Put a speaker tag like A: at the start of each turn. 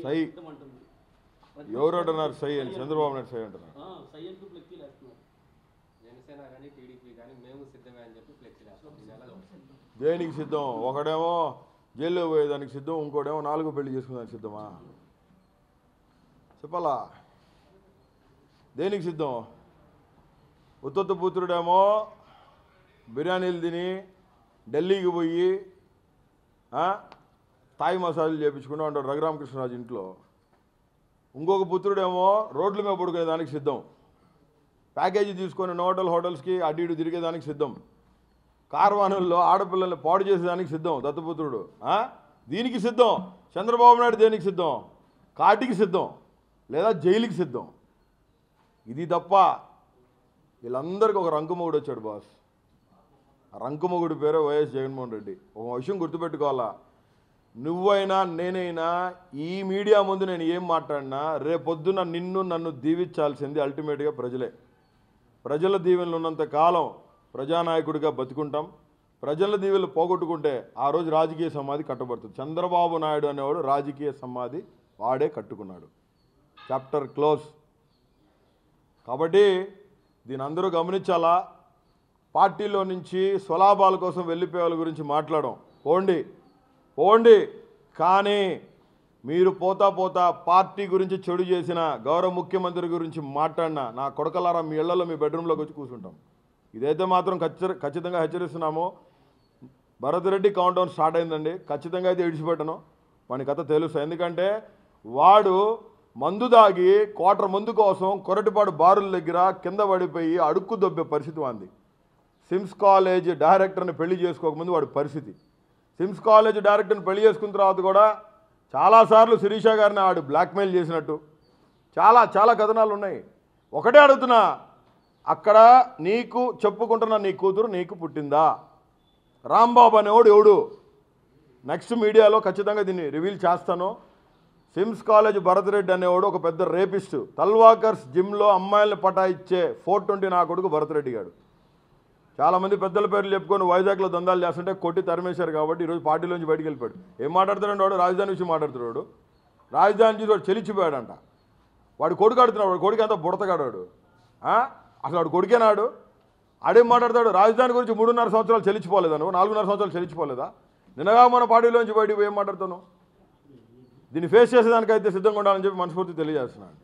A: సై ఎవరు అంటున్నారు సై అని? చంద్రబాబు నాయుడు సై అంటున్నారు. దేనికి సిద్ధం? ఒకడేమో జైల్లో పోయేదానికి సిద్ధం, ఇంకోటేమో 4వ పెళ్లి చేసుకునేదానికి సిద్ధమా? చెప్పాలా? దేనికి సిద్ధం? ఉత్తత్త పుత్రుడేమో బిర్యానీలు తిని ఢిల్లీకి పోయి తాయి మసాజులు చేయించుకుంటూ ఉంటాడు రఘురామకృష్ణరాజు ఇంట్లో. ఇంకొక పుత్రుడేమో రోడ్ల మీద పడుకునేదానికి సిద్ధం, ప్యాకేజీ తీసుకొని హోటల్స్కి అటు ఇటు తిరిగేదానికి సిద్ధం, కార్వానుల్లో ఆడపిల్లల్ని పాడు చేసేదానికి సిద్ధం దత్తపుత్రుడు. దీనికి సిద్ధం. చంద్రబాబు నాయుడు దేనికి సిద్ధం? కాటికి సిద్ధం లేదా జైలుకి సిద్ధం. ఇది తప్ప వీళ్ళందరికీ ఒక రంకుమొగుడు వచ్చాడు బాస్. ఆ రంకుమొగుడు పేరే వైఎస్ జగన్మోహన్ రెడ్డి. ఒక విషయం గుర్తుపెట్టుకోవాలా, నువ్వైనా నేనైనా ఈ మీడియా ముందు నేను ఏం మాట్లాడినా రేపొద్దున నన్ను దీవించాల్సింది అల్టిమేట్గా ప్రజలే. ప్రజల దీవెనలు ఉన్నంత కాలం ప్రజానాయకుడిగా బతుకుంటాం. ప్రజల దీవెనలు పోగొట్టుకుంటే ఆ రోజు రాజకీయ సమాధి కట్టబడుతుంది. చంద్రబాబు నాయుడు అనేవాడు రాజకీయ సమాధి వాడే కట్టుకున్నాడు. Chapter close. కాబట్టి దీని అందరూ గమనించాలా. పార్టీలో నుంచి స్వలాభాల కోసం వెళ్ళిపోయే వాళ్ళ గురించి మాట్లాడడం పోండి, కానీ మీరు పోతా పార్టీ గురించి చెడు చేసిన గౌరవ ముఖ్యమంత్రి గురించి మాట్లాడినా నా కొడకలారా మీ ఇళ్లలో మీ బెడ్రూమ్లోకి వచ్చి కూర్చుంటాం. ఇదైతే మాత్రం ఖచ్చితంగా హెచ్చరిస్తున్నాము. భరత్ రెడ్డి కౌంటౌన్ స్టార్ట్ అయిందండి. ఖచ్చితంగా అయితే ఇడిచిపెట్టను, వాని కథ తెలుసు. ఎందుకంటే వాడు మందు దాగి క్వార్టర్ మందు కోసం కొరటిపాడు బారుల దగ్గర కింద పడిపోయి అడుక్కు దొబ్బే పరిస్థితి వాంది. సిమ్స్ కాలేజ్ డైరెక్టర్ని పెళ్లి చేసుకోకముందు వాడి పరిస్థితి. సిమ్స్ కాలేజ్ డైరెక్టర్ని పెళ్లి చేసుకున్న తర్వాత కూడా చాలాసార్లు శిరీష గారిని ఆడు బ్లాక్మెయిల్ చేసినట్టు చాలా కథనాలు ఉన్నాయి. ఒకటే అడుగుతున్నా, అక్కడ నీకు చెప్పుకుంటున్న నీ కూతురు నీకు పుట్టిందా? రాంబాబు అనేవాడు ఎవడు? నెక్స్ట్ మీడియాలో ఖచ్చితంగా దీన్ని రివీల్ చేస్తాను. సిమ్స్ కాలేజ్ భరత్ రెడ్డి అనేవాడు ఒక పెద్ద రేపిస్టు. తల్వాకర్స్ జిమ్లో అమ్మాయిల్ని పటాయిచ్చే 420 నా కొడుకు భరత్ రెడ్డి గారు. చాలామంది పెద్దల పేర్లు చెప్పుకొని వైజాగ్లో దందాలు చేస్తుంటే కొట్టి తరిమేశారు కాబట్టి ఈరోజు పార్టీలోంచి బయటికి వెళ్ళిపోయాడు. ఏం మాట్లాడుతున్నాడు వాడు? రాజధాని విషయం మాట్లాడుతున్నాడు. రాజధాని చూసి వాడు చెలిచిపోయాడంట. వాడు కొడుకు ఆడుతున్నాడు. వాడు కొడుకు అంతా బుడతగాడు. అసలు వాడు కొడుకేనాడు? ఆడేం మాట్లాడతాడు? రాజధాని గురించి 3.5 సంవత్సరాలు చెలిచిపోలేదా? నువ్వు 4.5 సంవత్సరాలు చెలిచిపోలేదా? నిన్నగా మన పార్టీలోంచి బయటికి ఏం మాట్లాడుతాను? దీన్ని ఫేస్ చేసేదానికైతే సిద్ధంగా ఉండాలని చెప్పి మనస్ఫూర్తి తెలియజేస్తున్నాను.